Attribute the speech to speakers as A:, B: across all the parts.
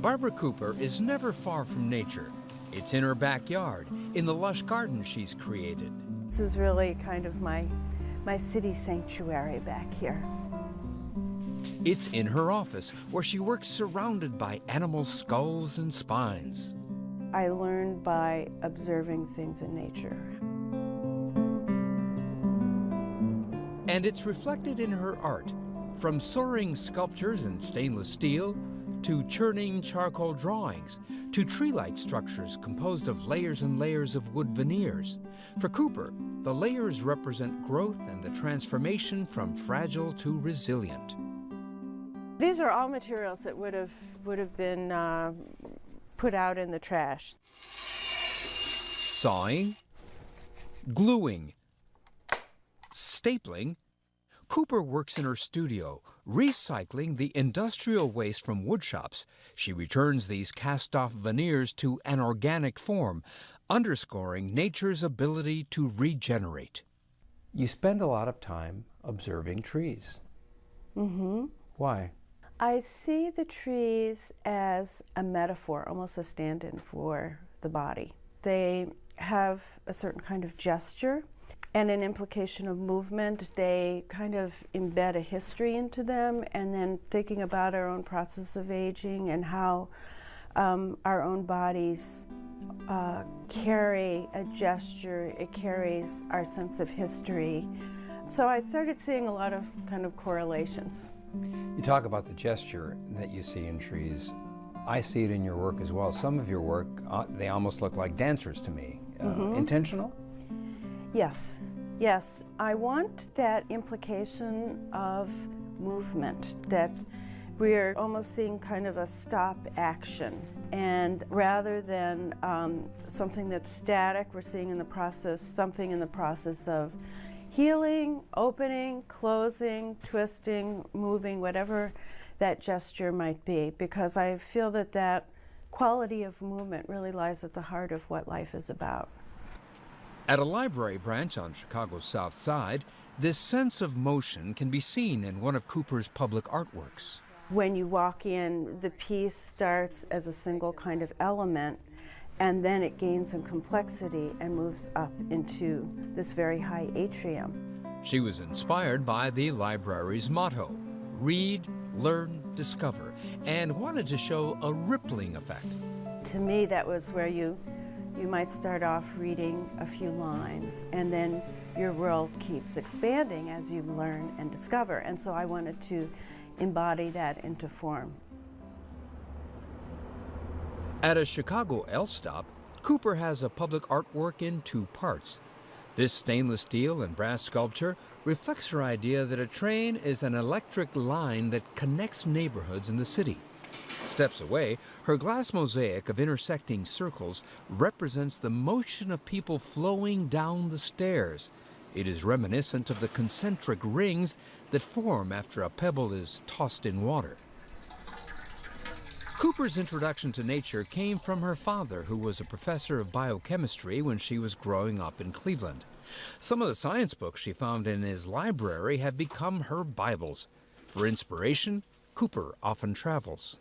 A: Barbara Cooper is never far from nature. It's in her backyard, in the lush garden she's created.
B: This is really kind of my city sanctuary back here.
A: It's in her office, where she works surrounded by animal skulls and spines.
B: I learned by observing things in nature.
A: And it's reflected in her art, from soaring sculptures in stainless steel, to churning charcoal drawings, to tree-like structures composed of layers and layers of wood veneers. For Cooper, the layers represent growth and the transformation from fragile to resilient.
B: These are all materials that would have been put out in the trash.
A: Sawing, gluing, stapling. Cooper works in her studio, recycling the industrial waste from wood shops. She returns these cast-off veneers to an organic form, underscoring nature's ability to regenerate. You spend a lot of time observing trees.
B: Mm-hmm.
A: Why?
B: I see the trees as a metaphor, almost a stand-in for the body. They have a certain kind of gesture and an implication of movement. They kind of embed a history into them, and then thinking about our own process of aging and how our own bodies carry a gesture, it carries our sense of history. So I started seeing a lot of kind of correlations.
A: You talk about the gesture that you see in trees. I see it in your work as well. Some of your work, they almost look like dancers to me. Intentional?
B: Yes, yes. I want that implication of movement, that we're almost seeing kind of a stop action. And rather than something that's static, we're seeing in the process, something in the process of healing, opening, closing, twisting, moving, whatever that gesture might be, because I feel that that quality of movement really lies at the heart of what life is about.
A: At a library branch on Chicago's South Side, this sense of motion can be seen in one of Cooper's public artworks.
B: When you walk in, the piece starts as a single kind of element, and then it gains in complexity and moves up into this very high atrium.
A: She was inspired by the library's motto, read, learn, discover, and wanted to show a rippling effect.
B: To me, that was where you might start off reading a few lines, and then your world keeps expanding as you learn and discover. And so I wanted to embody that into form.
A: At a Chicago L stop, Cooper has a public artwork in two parts. This stainless steel and brass sculpture reflects her idea that a train is an electric line that connects neighborhoods in the city. Steps away, her glass mosaic of intersecting circles represents the motion of people flowing down the stairs. It is reminiscent of the concentric rings that form after a pebble is tossed in water. Cooper's introduction to nature came from her father, who was a professor of biochemistry when she was growing up in Cleveland. Some of the science books she found in his library have become her Bibles. For inspiration, Cooper often travels.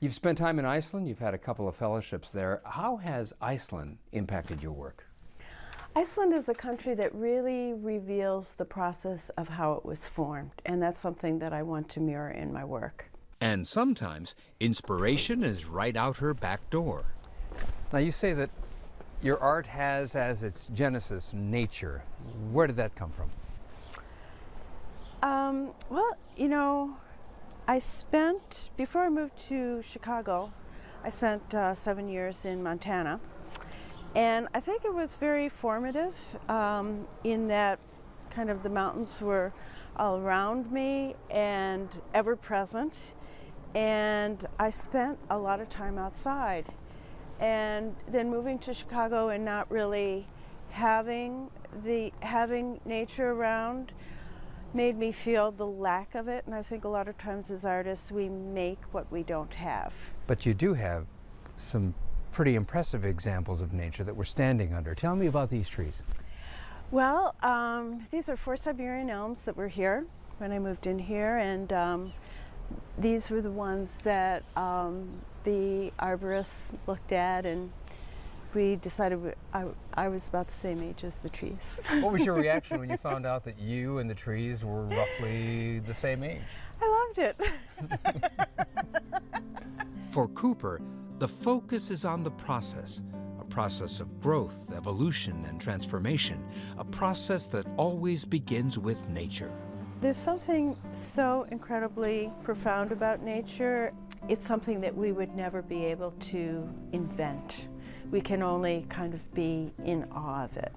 A: You've spent time in Iceland. You've had a couple of fellowships there. How has Iceland impacted your work?
B: Iceland is a country that really reveals the process of how it was formed, and that's something that I want to mirror in my work.
A: And sometimes inspiration is right out her back door. Now, you say that your art has as its genesis nature. Where did that come from?
B: Well, you know, before I moved to Chicago, I spent 7 years in Montana. And I think it was very formative in that kind of the mountains were all around me and ever present. And I spent a lot of time outside. And then moving to Chicago and not really having nature around made me feel the lack of it. And I think a lot of times as artists, we make what we don't have.
A: But you do have some pretty impressive examples of nature that we're standing under. Tell me about these trees.
B: Well, these are 4 Siberian elms that were here when I moved in here, and these were the ones that the arborists looked at, and we decided I was about the same age as the trees.
A: What was your reaction when you found out that you and the trees were roughly the same age?
B: I loved it.
A: For Cooper, the focus is on the process, a process of growth, evolution, and transformation, a process that always begins with nature.
B: There's something so incredibly profound about nature. It's something that we would never be able to invent. We can only kind of be in awe of it.